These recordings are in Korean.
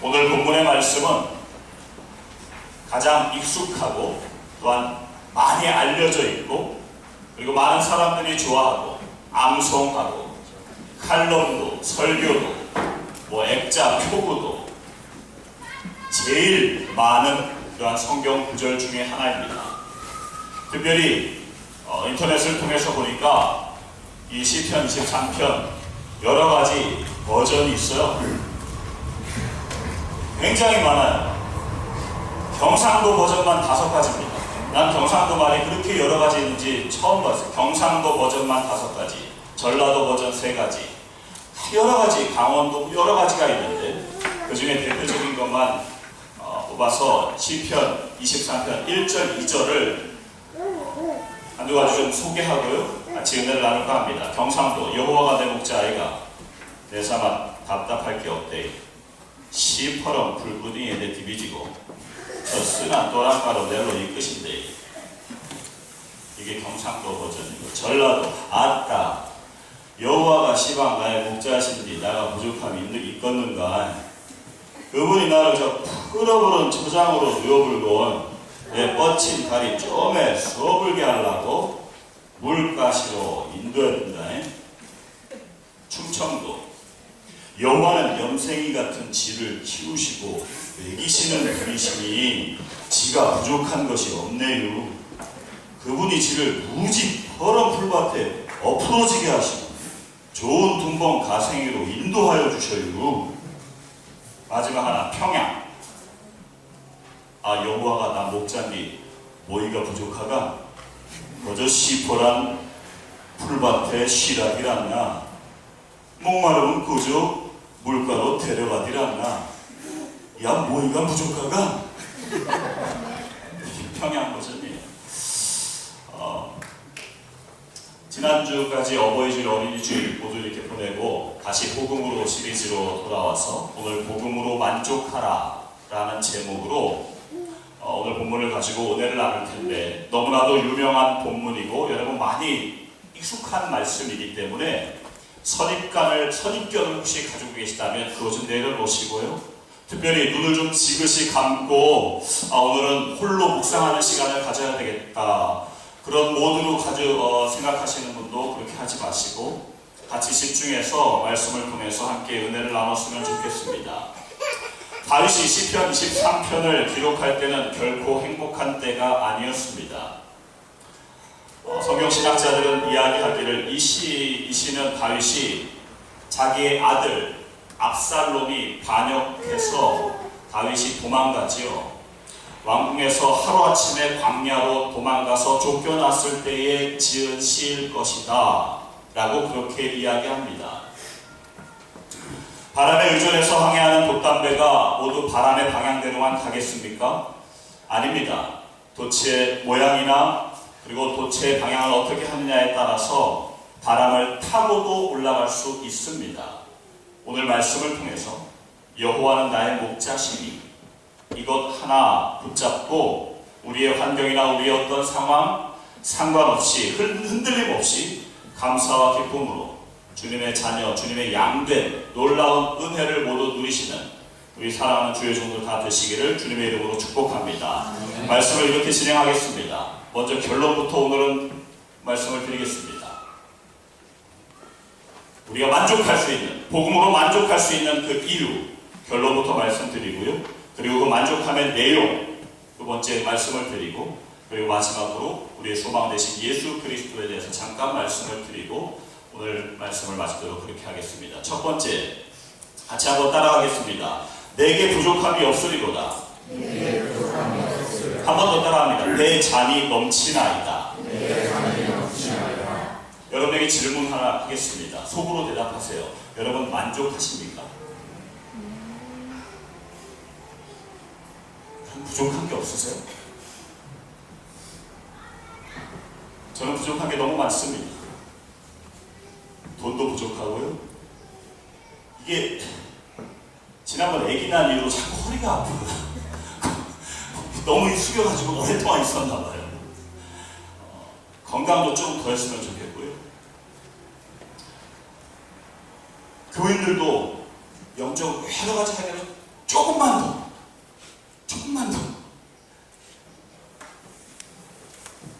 오늘 본문의 말씀은 가장 익숙하고 또한 많이 알려져 있고 그리고 많은 사람들이 좋아하고 암송하고 칼럼도 설교도 액자 표구도 제일 많은 그러한 성경 구절 중에 하나입니다. 특별히 인터넷을 통해서 보니까 이 시편 23편 여러 가지 버전이 있어요. 굉장히 많아요. 경상도 버전만 5가지입니다. 난 경상도 말이 그렇게 여러 가지 있는지 처음 봤어요. 경상도 버전만 5가지, 전라도 버전 3가지, 여러 가지, 강원도 여러 가지가 있는데 그 중에 대표적인 것만 뽑아서 시편 23편 1절, 2절을 한두 가지 좀 소개하고요. 같이 은혜를 나눌까 합니다. 경상도 여호와가 내 목자아이가 내 사만 답답할 게 없대. 시퍼런 불구덩이에 내 디비지고 저 쓰나 또랑가로 내로 이끄신대. 이게 경상도 버전이고 전라도 아따 여호와가 시방 나의 목자신디 나가 부족함이 있겠는가. 그분이 나를 저 풀어버린 초장으로 누워불고 내 뻗친 다리 쪼매 수어불게 하려고 물가시로 인도해야 된다. 충청도 여호와는 염생이 같은 지를 키우시고 먹이시는 분이시니 지가 부족한 것이 없네요. 그분이 지를 무지 퍼런 풀밭에 엎어지게 하시고 좋은 둔벙 가생이로 인도하여 주셔요. 마지막 하나 평양. 여호와가 나 목자니 뭐이가 부족하가 거저 시퍼란 풀밭에 쉬라길 않나. 목마르면 그저 물가로 데려가질 않나. 야 뭐이가 부족하가. 평양 버전이에요. 지난주까지 어버이주일 어린이주일 모두 이렇게 보내고 다시 복음으로 시리즈로 돌아와서 오늘 복음으로 만족하라 라는 제목으로 오늘 본문을 가지고 은혜를 나눌 텐데 너무나도 유명한 본문이고 여러분 많이 익숙한 말씀이기 때문에 선입견을 혹시 가지고 계시다면 그것 좀 내려놓으시고요. 특별히 눈을 좀 지그시 감고 오늘은 홀로 묵상하는 시간을 가져야 되겠다. 그런 모드로 생각하시는 분도 그렇게 하지 마시고 같이 집중해서 말씀을 통해서 함께 은혜를 나눴으면 좋겠습니다. 다윗이 시편 23편을 기록할 때는 결코 행복한 때가 아니었습니다. 성경신학자들은 이야기하기를 이 시는 다윗이 자기의 아들 압살롬이 반역해서 다윗이 도망가지요. 왕궁에서 하루아침에 광야로 도망가서 쫓겨났을 때에 지은 시일 것이다 라고 그렇게 이야기합니다. 바람에 의존해서 항해하는 돛담배가 모두 바람의 방향대로만 가겠습니까? 아닙니다. 돛의 모양이나 그리고 돛의 방향을 어떻게 하느냐에 따라서 바람을 타고도 올라갈 수 있습니다. 오늘 말씀을 통해서 여호와는 나의 목자시니 이것 하나 붙잡고 우리의 환경이나 우리의 어떤 상황 상관없이 흔들림 없이 감사와 기쁨으로 주님의 자녀, 주님의 양된 놀라운 은혜를 모두 누리시는 우리 사랑하는 주의 종들 다 되시기를 주님의 이름으로 축복합니다. 말씀을 이렇게 진행하겠습니다. 먼저 결론부터 오늘은 말씀을 드리겠습니다. 우리가 만족할 수 있는, 복음으로 만족할 수 있는 그 이유, 결론부터 말씀드리고요. 그리고 그 만족함의 내용, 두 번째 말씀을 드리고, 그리고 마지막으로 우리의 소망 되신 예수 그리스도에 대해서 잠깐 말씀을 드리고 오늘 말씀을 마치도록 그렇게 하겠습니다. 첫 번째, 같이 한번 따라가겠습니다. 내게 부족함이 없으리로다. 한 번 더 따라합니다. 내 잔이 넘치나이다. 여러분에게 질문 하나 하겠습니다. 속으로 대답하세요. 여러분 만족하십니까? 부족한 게 없으세요? 저는 부족한 게 너무 많습니다. 돈도 부족하고요. 이게 지난번 아기 난 이후로 자꾸 허리가 아프고 너무 숙여가지고 오랫동안 있었나 봐요. 건강도 좀 더 했으면 좋겠고요. 교인들도 영적 여러 가지 해결을 조금만 더, 조금만 더.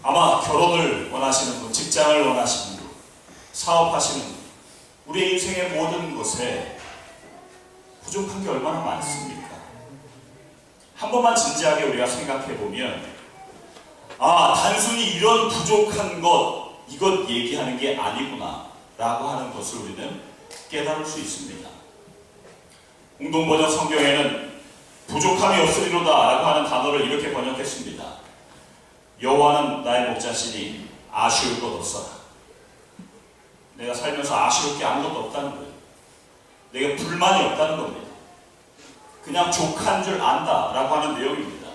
아마 결혼을 원하시는 분, 직장을 원하시는 분, 사업하시는 분, 우리의 인생의 모든 것에 부족한 게 얼마나 많습니까? 한 번만 진지하게 우리가 생각해 보면, 단순히 이런 부족한 것, 이것 얘기하는 게 아니구나 라고 하는 것을 우리는 깨달을 수 있습니다. 공동번역 성경에는 부족함이 없으리로다 라고 하는 단어를 이렇게 번역했습니다. 여호와는 나의 목자시니 아쉬울 것 없어라. 내가 살면서 아쉬울 게 아무것도 없다는 거예요. 내게 불만이 없다는 겁니다. 그냥 족한 줄 안다 라고 하는 내용입니다.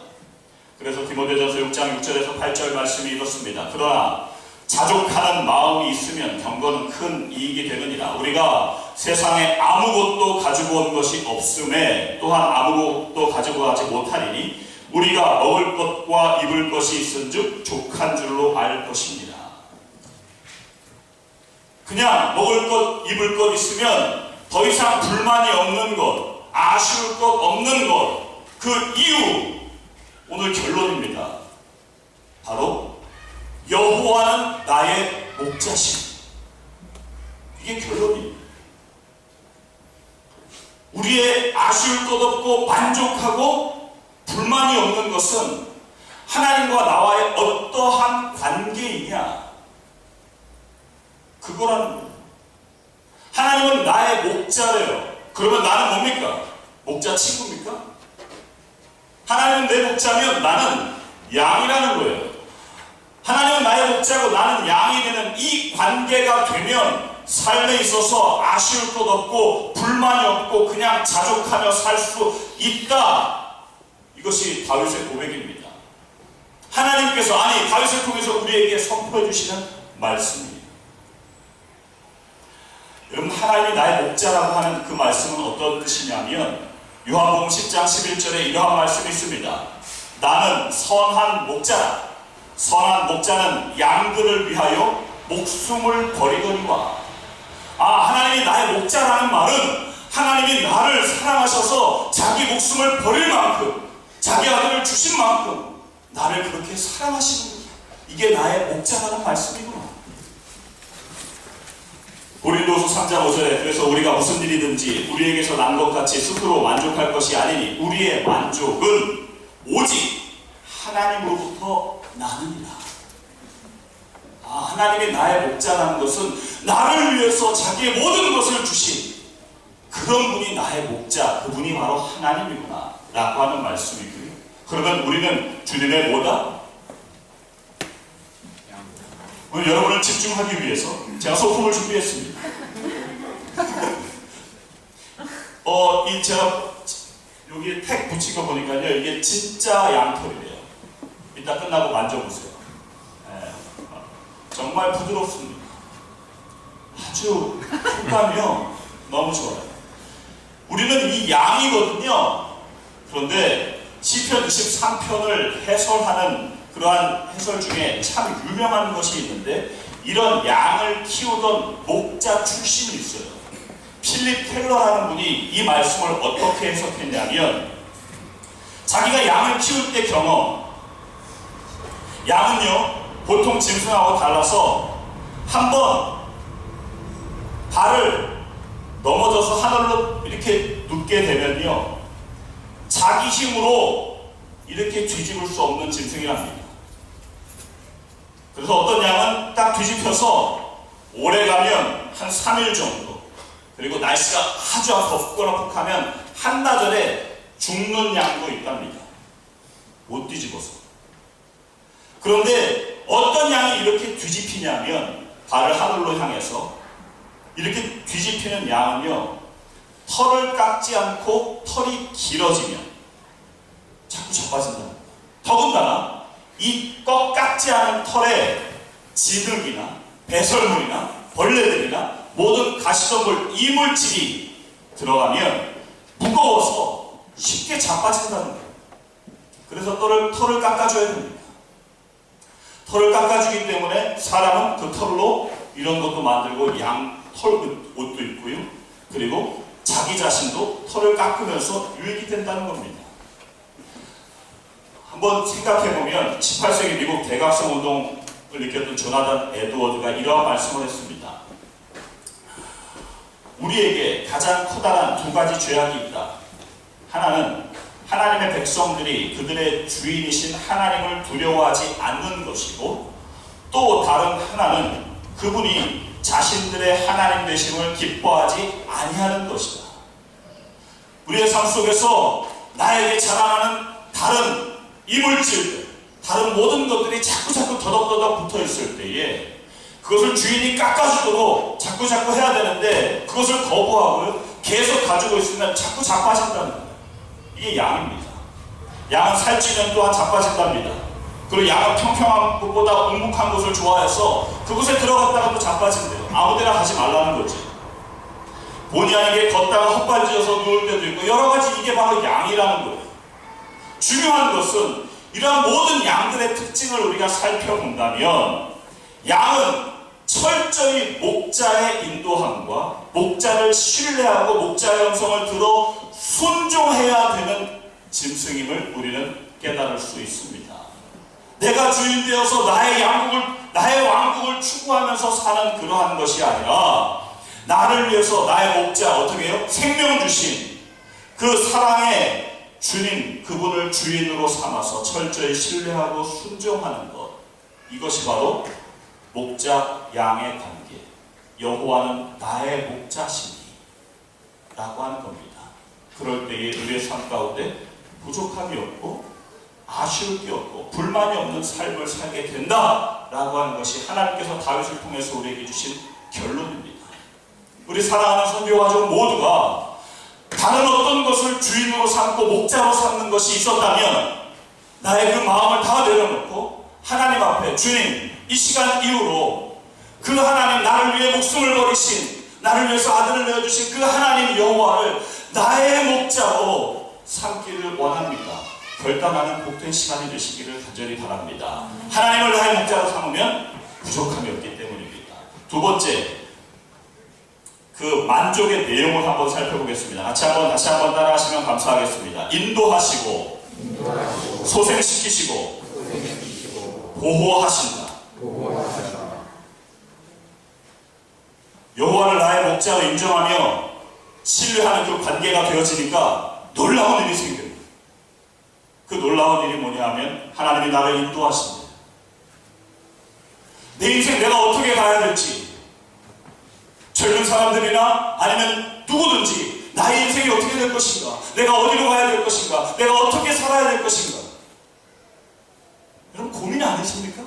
그래서 디모데전서 6장 6절에서 8절 말씀이 이렇습니다. 그러나 자족하는 마음이 있으면 경건은 큰 이익이 되느니라. 우리가 세상에 아무것도 가지고 온 것이 없음에 또한 아무것도 가지고 가지 못하리니 우리가 먹을 것과 입을 것이 있은즉 족한 줄로 알 것입니다. 그냥 먹을 것, 입을 것 있으면 더 이상 불만이 없는 것, 아쉬울 것 없는 것, 그 이유, 오늘 결론입니다. 바로 여호와는 나의 목자시니. 이게 결론입니다. 우리의 아쉬울 것 없고 만족하고 불만이 없는 것은 하나님과 나와의 어떠한 관계이냐, 그거라는 거예요. 하나님은 나의 목자래요. 그러면 나는 뭡니까? 목자 친구입니까? 하나님은 내 목자면 나는 양이라는 거예요. 하나님은 나의 목자고 나는 양이 되는 이 관계가 되면 삶에 있어서 아쉬울 것 없고 불만이 없고 그냥 자족하며 살 수 있다. 이것이 다윗의 고백입니다. 하나님께서, 다윗을 통해서 우리에게 선포해 주시는 말씀입니다. 여러분, 하나님이 나의 목자라고 하는 그 말씀은 어떤 뜻이냐면 요한복음 10장 11절에 이러한 말씀이 있습니다. 나는 선한 목자라. 선한 목자는 양들을 위하여 목숨을 버리거니와. 하나님이 나의 목자라는 말은 하나님이 나를 사랑하셔서 자기 목숨을 버릴 만큼, 자기 아들을 주신 만큼 나를 그렇게 사랑하시는 거예요. 이게 나의 목자라는 말씀이구나. 고린도서 3장 5절에 그래서 우리가 무슨 일이든지 우리에게서 난 것 같이 스스로 만족할 것이 아니니 우리의 만족은 오직 하나님으로부터 나느니라. 하나님이 나의 목자라는 것은 나를 위해서 자기의 모든 것을 주신 그런 분이 나의 목자, 그분이 바로 하나님이구나 라고 하는 말씀이고요. 그러면 우리는 주님의 뭐다? 오늘 여러분을 집중하기 위해서 제가 소품을 준비했습니다. 제가 여기 택 붙인 거 보니까요, 이게 진짜 양털이래요. 이따 끝나고 만져보세요. 정말 부드럽습니다. 아주 촉감이요, 너무 좋아요. 우리는 이 양이거든요. 그런데 시편 23편을 해설하는 그러한 해설 중에 참 유명한 것이 있는데, 이런 양을 키우던 목자 출신이 있어요. 필립 켈러라는 분이 이 말씀을 어떻게 해석했냐면, 자기가 양을 키울 때 경험, 양은요 보통 짐승하고 달라서 한번 발을 넘어져서 하늘로 이렇게 눕게 되면요 자기 힘으로 이렇게 뒤집을 수 없는 짐승이랍니다. 그래서 어떤 양은 딱 뒤집혀서 오래 가면 한 3일 정도, 그리고 날씨가 아주 덥거나 혹하면 한나절에 죽는 양도 있답니다. 못 뒤집어서. 그런데 어떤 양이 이렇게 뒤집히냐면, 발을 하늘로 향해서 이렇게 뒤집히는 양은요 털을 깎지 않고 털이 길어지면 자꾸 자빠진다. 더군다나 이 꺾 깎지 않은 털에 진흙이나 배설물이나 벌레들이나 모든 가시덤불 이물질이 들어가면 무거워서 쉽게 자빠진다는 거예요. 그래서 털을 깎아줘야 됩니다. 털을 깎아주기 때문에 사람은 그 털로 이런 것도 만들고 양 털 옷도 입고요. 그리고 자기 자기 자신도 털을 깎으면서 유익이 된다는 겁니다. 한번 생각해보면 18세기 미국 대각성 운동을 일으켰던 조나단 에드워드가 이러한 말씀을 했습니다. 우리에게 가장 커다란 두 가지 죄악이 있다. 하나는 하나님의 백성들이 그들의 주인이신 하나님을 두려워하지 않는 것이고, 또 다른 하나는 그분이 자신들의 하나님 되심을 기뻐하지 아니하는 것이다. 우리의 삶 속에서 나에게 자라나는 다른 이물질들, 다른 모든 것들이 자꾸자꾸 더덕더덕 붙어있을 때에 그것을 주인이 깎아주도록 자꾸자꾸 해야 되는데 그것을 거부하고 계속 가지고 있으면 자꾸 자빠진다는 거예요. 이게 양입니다. 양은 살찌면 또한 자빠진답니다. 그리고 양은 평평한 것보다 묵묵한 것을 좋아해서 그곳에 들어갔다가도 자빠진대요. 아무데나 가지 말라는 거지. 본의 아니게 걷다가 헛발질어서 누울 때도 있고 여러 가지, 이게 바로 양이라는 거예요. 중요한 것은 이러한 모든 양들의 특징을 우리가 살펴본다면 양은 철저히 목자의 인도함과 목자를 신뢰하고 목자의 음성을 들어 순종해야 되는 짐승임을 우리는 깨달을 수 있습니다. 내가 주인 되어서 나의 왕국을 추구하면서 사는 그러한 것이 아니라 나를 위해서 나의 목자, 어떻게 해요? 생명 주신 그 사랑의 주님, 그분을 주인으로 삼아서 철저히 신뢰하고 순종하는 것, 이것이 바로 목자 양의 관계, 여호와는 나의 목자시니 라고 하는 겁니다. 그럴 때에 우리의 삶 가운데 부족함이 없고 아쉬울 게 없고 불만이 없는 삶을 살게 된다라고 하는 것이 하나님께서 다윗을 통해서 우리에게 주신 결론입니다. 우리 사랑하는 선교가족 모두가 다른 어떤 것을 주인으로 삼고 목자로 삼는 것이 있었다면 나의 그 마음을 다 내려놓고 하나님 앞에, 주님, 이 시간 이후로 그 하나님, 나를 위해 목숨을 버리신, 나를 위해서 아들을 내어주신 그 하나님 여호와를 나의 목자로 삼기를 원합니다. 결단하는 복된 시간이 되시기를 간절히 바랍니다. 하나님을 나의 목자로 삼으면 부족함이 없기 때문입니다. 두 번째, 그 만족의 내용을 한번 살펴보겠습니다. 다시 한번 따라하시면 감사하겠습니다. 인도하시고 소생시키시고 보호하신다. 여호와를 나의 목자로 인정하며 신뢰하는 그 관계가 되어지니까 놀라운 일이 생깁니다. 그 놀라운 일이 뭐냐 하면 하나님이 나를 인도하신다. 내 인생 내가 어떻게 가야 될지, 젊은 사람들이나 아니면 누구든지 나의 인생이 어떻게 될 것인가, 내가 어디로 가야 될 것인가, 내가 어떻게 살아야 될 것인가, 여러분 고민 아니십니까?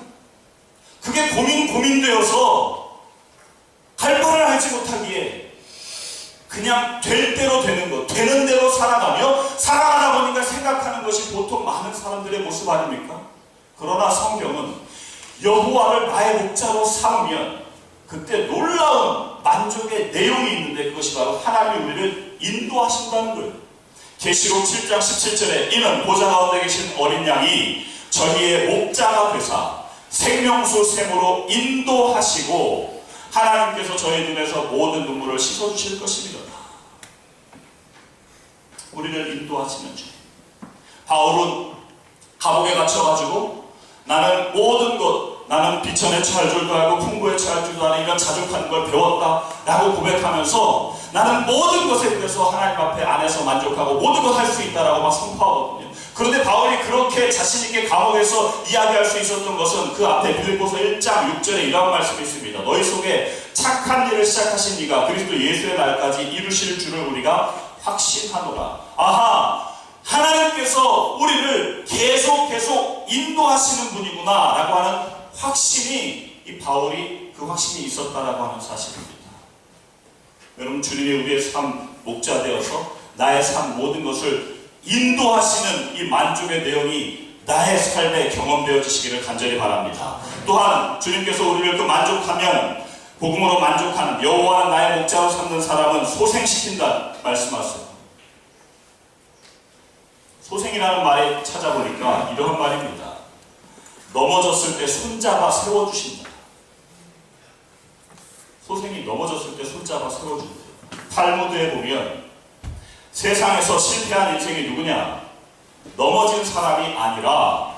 그게 고민되어서 갈 바를 알지 못하기에 그냥 될 대로 되는 것, 되는 대로 살아가다 보니까 생각하는 것이 보통 많은 사람들의 모습 아닙니까? 그러나 성경은 여호와를 나의 목자로 삼으면 그때 놀라운 만족의 내용이 있는데, 그것이 바로 하나님이 우리를 인도하신다는 거예요. 계시록 7장 17절에 이는 보좌 가운데 계신 어린 양이 저희의 목자가 되사 생명수 샘으로 인도하시고 하나님께서 저희 눈에서 모든 눈물을 씻어주실 것입니다. 우리를 인도하시는 주. 바울은 감옥에 갇혀가지고 나는 모든 것, 나는 비천에 처할 줄도 알고 풍부에 처할 줄도 아는 이런 자족한 걸 배웠다라고 고백하면서 나는 모든 것에 대해서 하나님 앞에 안에서 만족하고 모든 것 할 수 있다라고 막 선포하거든요. 그런데 바울이 그렇게 자신있게 감옥에서 이야기할 수 있었던 것은 그 앞에 빌립보서 1장 6절에 이런 말씀이 있습니다. 너희 속에 착한 일을 시작하신 이가 그리스도 예수의 날까지 이루실 줄을 우리가 확신하노라. 아하, 하나님께서 우리를 계속 인도하시는 분이구나 라고 하는 확신이, 이 바울이 그 확신이 있었다라고 하는 사실입니다. 여러분, 주님이 우리의 삶 목자 되어서 나의 삶 모든 것을 인도하시는 이 만족의 내용이 나의 삶에 경험되어지시기를 간절히 바랍니다. 또한 주님께서 우리를 또 만족하면, 복음으로 만족하는, 여호와는 나의 목자로 삼는 사람은 소생시킨다 말씀하세요. 소생이라는 말에 찾아보니까 이런 말입니다. 넘어졌을 때 손잡아 세워주신다. 소생이 넘어졌을 때 손잡아 세워준대요. 탈무드에 보면 세상에서 실패한 인생이 누구냐? 넘어진 사람이 아니라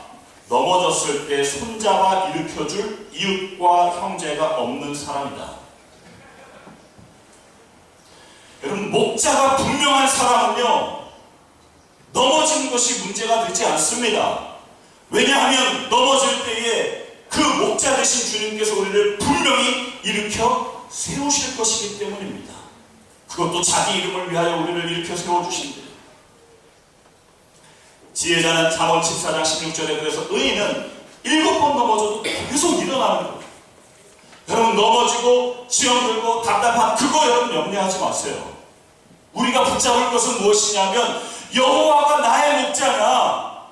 넘어졌을 때 손잡아 일으켜줄 이웃과 형제가 없는 사람이다. 여러분, 목자가 분명한 사람은요, 넘어진 것이 문제가 되지 않습니다. 왜냐하면 넘어질 때에 그 목자 되신 주님께서 우리를 분명히 일으켜 세우실 것이기 때문입니다. 그것도 자기 이름을 위하여 우리를 일으켜 세워주신대요. 지혜자는 잠언 14장 16절에 그래서 의인은 7번 넘어져도 계속 일어나는 거예요. 여러분, 넘어지고 지연들고 답답한 그거 여러분 염려하지 마세요. 우리가 붙잡을 것은 무엇이냐면 여호와가 나의 목자냐,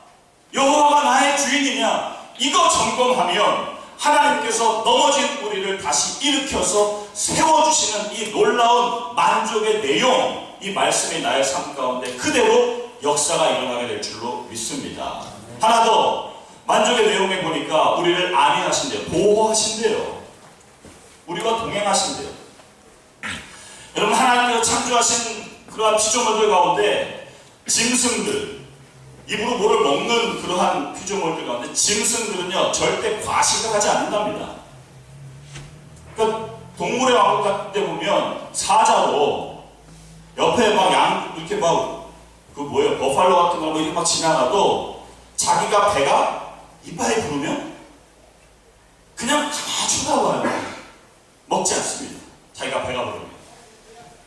여호와가 나의 주인이냐, 이거 점검하면 하나님께서 넘어진 우리를 다시 일으켜서 세워주시는 이 놀라운 만족의 내용, 이 말씀이 나의 삶 가운데 그대로 역사가 일어나게 될 줄로 믿습니다. 하나 더, 만족의 내용에 보니까 우리를 안위하신대요. 보호하신대요. 우리와 동행하신대요. 여러분, 하나님께서 창조하신 그러한 피조물들 가운데 짐승들, 입으로 뭐를 먹는 그러한 피조물들 가운데 짐승들은요 절대 과식을 하지 않는답니다. 그러니까 동물의 왕국 같은 데 보면 사자로 옆에 막 양 이렇게 막 그 뭐예요, 버팔로 같은 거 이렇게 막 지나가도 자기가 배가 이빨이 부르면 그냥 가만히 쳐다봐요. 먹지 않습니다. 자기가 배가 부르면.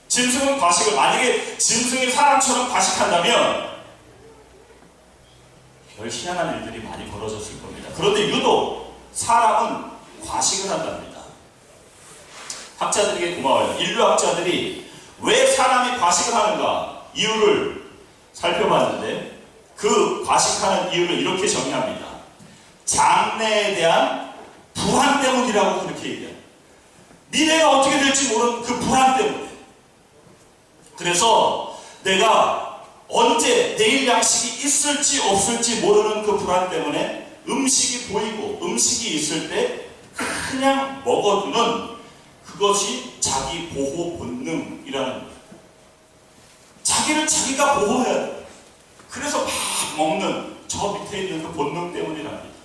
짐승은 과식을, 만약에 짐승이 사람처럼 과식한다면 별 희한한 일들이 많이 벌어졌을 겁니다. 그런데 유독 사람은 과식을 한답니다. 학자들에게 고마워요. 인류학자들이 왜 사람이 과식을 하는가 이유를 살펴봤는데 그 과식하는 이유를 이렇게 정의합니다. 장래에 대한 불안 때문이라고 그렇게 얘기해요. 미래가 어떻게 될지 모르는 그 불안 때문에. 그래서 내가 언제 내일 양식이 있을지 없을지 모르는 그 불안 때문에 음식이 보이고 음식이 있을 때 그냥 먹어두는 그것이 자기 보호 본능이라는 거예요. 자기를 자기가 보호해야 돼요. 그래서 막 먹는 저 밑에 있는 그 본능 때문이랍니다.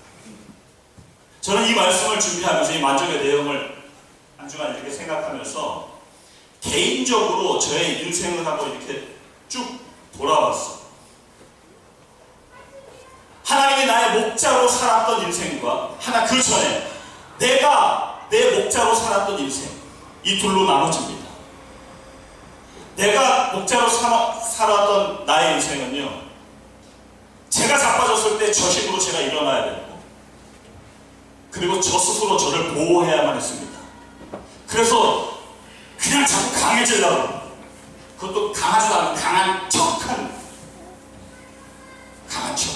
저는 이 말씀을 준비하면서 이 만족의 내용을 한 주간 이렇게 생각하면서 개인적으로 저의 인생을 하고 이렇게 쭉 돌아왔어. 하나님이 나의 목자로 살았던 인생과 하나 그 전에 내가 내 목자로 살았던 인생, 이 둘로 나눠집니다. 내가 목자로 살았던 나의 인생은요, 제가 자빠졌을 때 저 힘으로 제가 일어나야 되고, 그리고 저 스스로 저를 보호해야만 했습니다. 그래서 그냥 자꾸 강해지려고, 그것도 강하지도 않은 강한 척한 강한 척.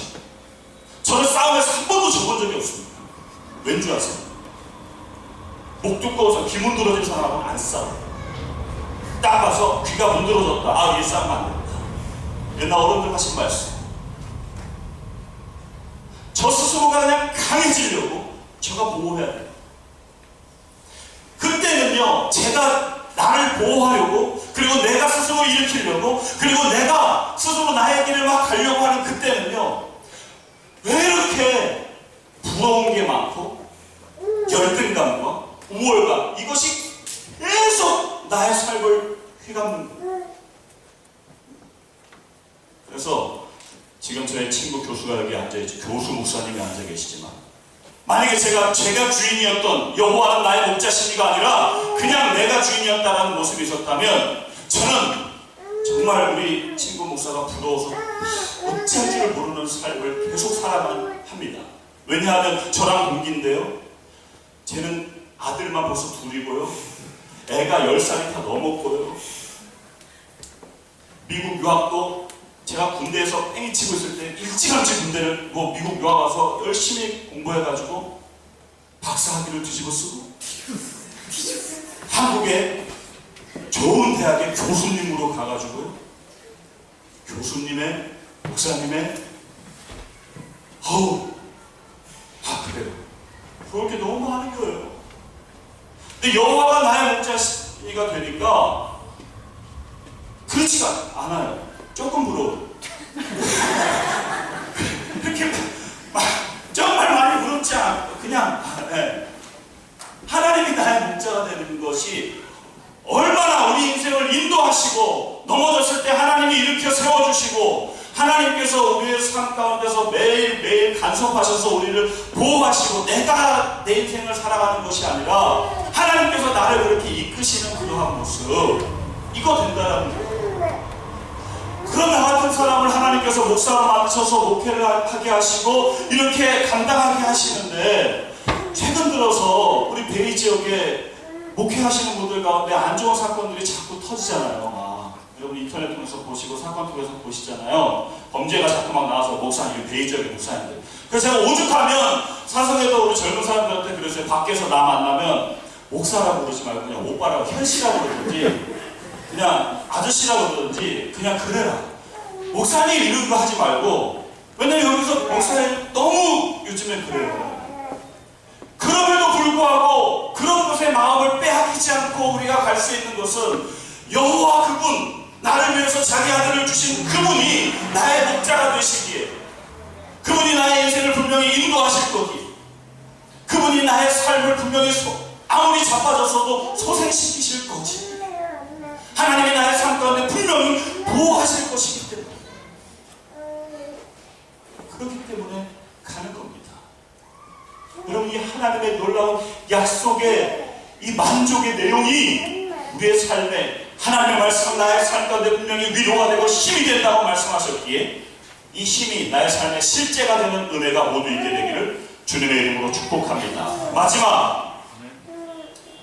저는 싸움에서 한 번도 져본 적이 없습니다. 왠지 아세요? 목 두꺼워서 귀 문드러진 사람하고는 안 싸워. 딱 봐서 귀가 문드러졌다. 아, 얘 싸우면 안 된다. 옛날 어른들 하신 말씀. 저 스스로가 그냥 강해지려고 저가 보호해야 돼요. 그때는요, 제가 나를 보호하려고, 그리고 내가 스스로 일으키려고, 그리고 내가 스스로 나의 길을 막 가려고 하는 그때는요, 왜 이렇게 부러운 게 많고 열등감과 우월감, 이것이 계속 나의 삶을 휘감는 거예요. 그래서 지금 저의 친구 교수가 여기 앉아있지, 교수 목사님이 앉아 계시지만, 만약에 제가 주인이었던, 여호와는 나의 목자 심리가 아니라 그냥 내가 주인이었다는 모습이 있었다면, 저는 정말 우리 친구 목사가 부러워서 어찌할지를 모르는 삶을 계속 살아가야 합니다. 왜냐하면 저랑 동기인데요, 쟤는 아들만 벌써 둘이고요, 애가 10살이 다 넘었고요, 미국 유학도 제가 군대에서 뺑이 치고 있을 때 일찌감치 군대를 미국 유학 와서 열심히 공부해가지고 박사학위를 뒤집어 쓰고 한국에 좋은 대학의 교수님으로 가가지고요, 교수님의 목사님의 그래요. 그럴 게 너무 많은 거예요. 근데 여호와가 나의 목자가 되니까 그렇지가 않아요. 조금 부러워요. 그렇게 막 정말 많이 부럽지 않고 그냥 하나님이 나의 목자가 되는 것이 얼마나 우리 인생을 인도하시고 넘어졌을 때 하나님이 일으켜 세워주시고 하나님께서 우리의 삶 가운데서 매일매일 간섭하셔서 우리를 보호하시고 내가 내 인생을 살아가는 것이 아니라 하나님께서 나를 그렇게 이끄시는 그러한 모습, 이거 된다라는 거예요. 그런 나 같은 사람을 하나님께서 목사로 만드셔서 목회를 하게 하시고 이렇게 감당하게 하시는데, 최근 들어서 우리 베이 지역에 목회하시는 분들 가운데 안 좋은 사건들이 자꾸 터지잖아요. 여러분 인터넷 통해서 보시고 사건 통해서 보시잖아요. 범죄가 자꾸 막 나와서 목사님, 베이 지역의 목사님들. 그래서 제가 오죽하면 사석에도 우리 젊은 사람들한테 그랬어요. 밖에서 나 만나면 목사라고 그러지 말고 그냥 오빠라고, 현씨라고 그러든지 그냥 아저씨라고 그러든지 그냥 그래라. 목사님 이런 거 하지 말고. 왜냐면 여기서 목사님 너무 요즘에 그래요. 그럼에도 불구하고 그런 것에 마음을 빼앗기지 않고 우리가 갈 수 있는 것은 여호와 그분, 나를 위해서 자기 아들을 주신 그분이 나의 목자가 되시기에, 그분이 나의 인생을 분명히 인도하실 거기, 그분이 나의 삶을 분명히 아무리 자빠졌어도 소생시키실 거지, 하나님이 나의 삶 가운데 분명히 보호하실 것이기 때문에, 그렇기 때문에 가는 겁니다. 여러분, 이 하나님의 놀라운 약속의 이 만족의 내용이 우리의 삶에, 하나님의 말씀은 나의 삶 가운데 분명히 위로가 되고 힘이 된다고 말씀하셨기에 이 힘이 나의 삶의 실제가 되는 은혜가 모두 있게 되기를 주님의 이름으로 축복합니다. 마지막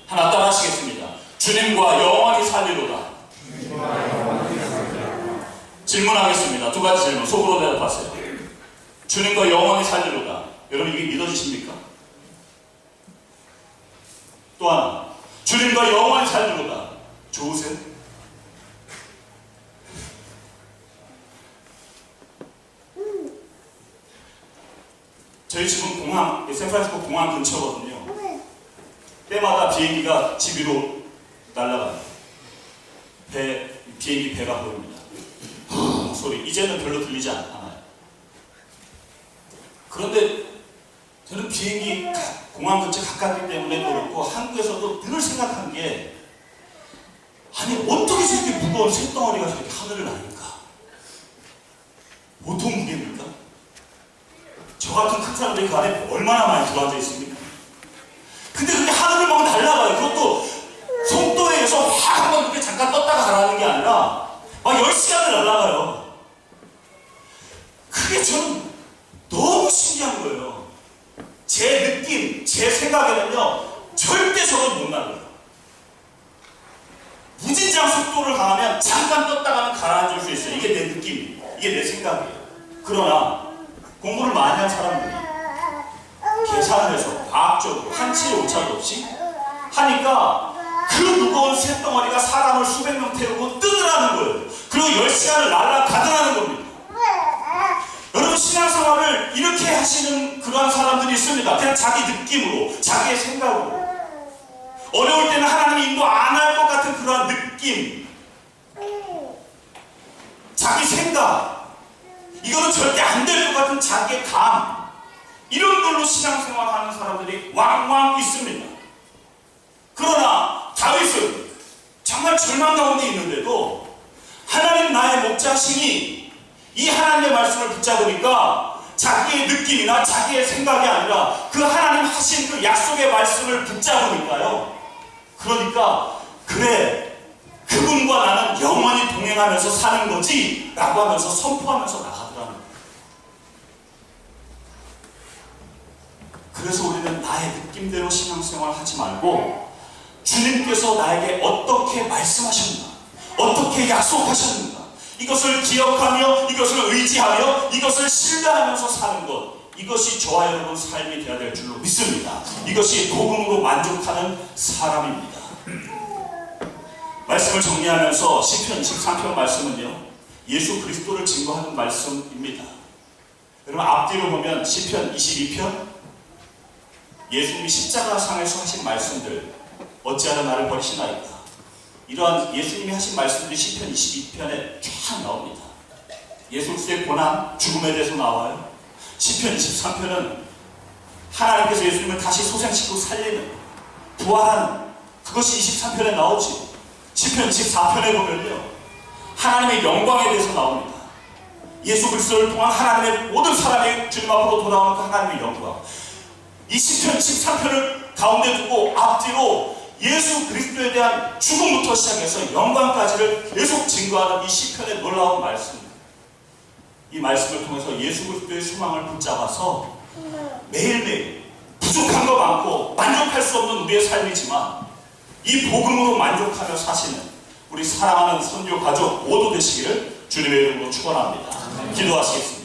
하나 따라 하시겠습니다. 주님과 영원히 살리로다. 질문하겠습니다. 두 가지 질문 속으로 대답하세요. 주님과 영원히 살리로다. 여러분, 이게 믿어지십니까? 또 하나, 주님과 영원히 살리로다. 좋으세요? 저희 집은 공항, 샌프란시스코 공항 근처거든요. 때마다 비행기가 집 위로 날아가요. 비행기 배가 보입니다. 소리, 이제는 별로 들리지 않아요. 그런데 저는 비행기 공항 근처 가깝기 때문에 그렇고, 한국에서도 늘 생각한 게, 아니 어떻게 저렇게 무거운 쇳덩어리가 저렇게 하늘을 나니까? 보통 무게입니까? 저 같은 큰 사람들이 그 안에 얼마나 많이 들어앉아 있습니까? 근데 그게 하늘을 막 날아가요. 그것도 속도에 의해서 확 한번 이렇게 잠깐 떴다가 가라는 게 아니라 막 10시간을 날아가요. 그게 저는 너무 신기한 거예요. 제 느낌, 제 생각에는요, 절대 저건 못 날아요. 무진장 속도를 가하면 잠깐 떴다가는 가라앉을 수 있어요. 이게 내 느낌, 이게 내 생각이에요. 그러나 공부를 많이 한 사람들이 계산을 해서 과학적으로 한치의 오차도 없이 하니까 그 무거운 쇳덩어리가 사람을 수백 명 태우고 뜨더라는 거예요. 그리고 10시간을 날아가더라는 겁니다. 여러분, 신앙생활을 이렇게 하시는 그러한 사람들이 있습니다. 그냥 자기 느낌으로, 자기의 생각으로. 어려울 때는 하나님이 인도 안 할 것 같은 그러한 느낌, 자기 생각, 이거는 절대 안 될 것 같은 자기의 감, 이런 걸로 신앙생활 하는 사람들이 왕왕 있습니다. 그러나 다윗은 정말 절망 가운데 있는데도 하나님 나의 목자시니 이 하나님의 말씀을 붙잡으니까 자기의 느낌이나 자기의 생각이 아니라 그 하나님 하신 그 약속의 말씀을 붙잡으니까요. 그러니까 그래, 그분과 나는 영원히 동행하면서 사는 거지 라고 하면서 선포하면서 나가더라는 거예요. 그래서 우리는 나의 느낌대로 신앙생활 하지 말고 주님께서 나에게 어떻게 말씀하셨는가, 어떻게 약속하셨는가, 이것을 기억하며 이것을 의지하며 이것을 신뢰하면서 사는 것, 이것이 저와 여러분 삶이 되어야 될 줄로 믿습니다. 이것이 복음으로 만족하는 사람입니다. 말씀을 정리하면서 시편 23편 말씀은요, 예수 그리스도를 증거하는 말씀입니다. 여러분, 앞뒤로 보면 시편 22편, 예수님이 십자가상에서 하신 말씀들, 어찌하여 나를 버리시나이까, 이러한 예수님이 하신 말씀들이 시편 22편에 쫙 나옵니다. 예수 그리스도의 고난, 죽음에 대해서 나와요. 시편 23편은 하나님께서 예수님을 다시 소생시키고 살리는, 부활하는 그것이 23편에 나오지. 시편 24편에 보면요, 하나님의 영광에 대해서 나옵니다. 예수 그리스도를 통한 하나님의 모든 사람이 주님 앞으로 돌아오는 그 하나님의 영광. 이 시편 13편을 가운데 두고 앞뒤로 예수 그리스도에 대한 죽음부터 시작해서 영광까지를 계속 증거하는 이 시편의 놀라운 말씀. 이 말씀을 통해서 예수 그리스도의 소망을 붙잡아서 매일매일 부족한 거 많고 만족할 수 없는 우리의 삶이지만 이 복음으로 만족하며 사시는 우리 사랑하는 선교 가족 모두 되시기를 주님의 이름으로 축원합니다. 기도하시겠습니다.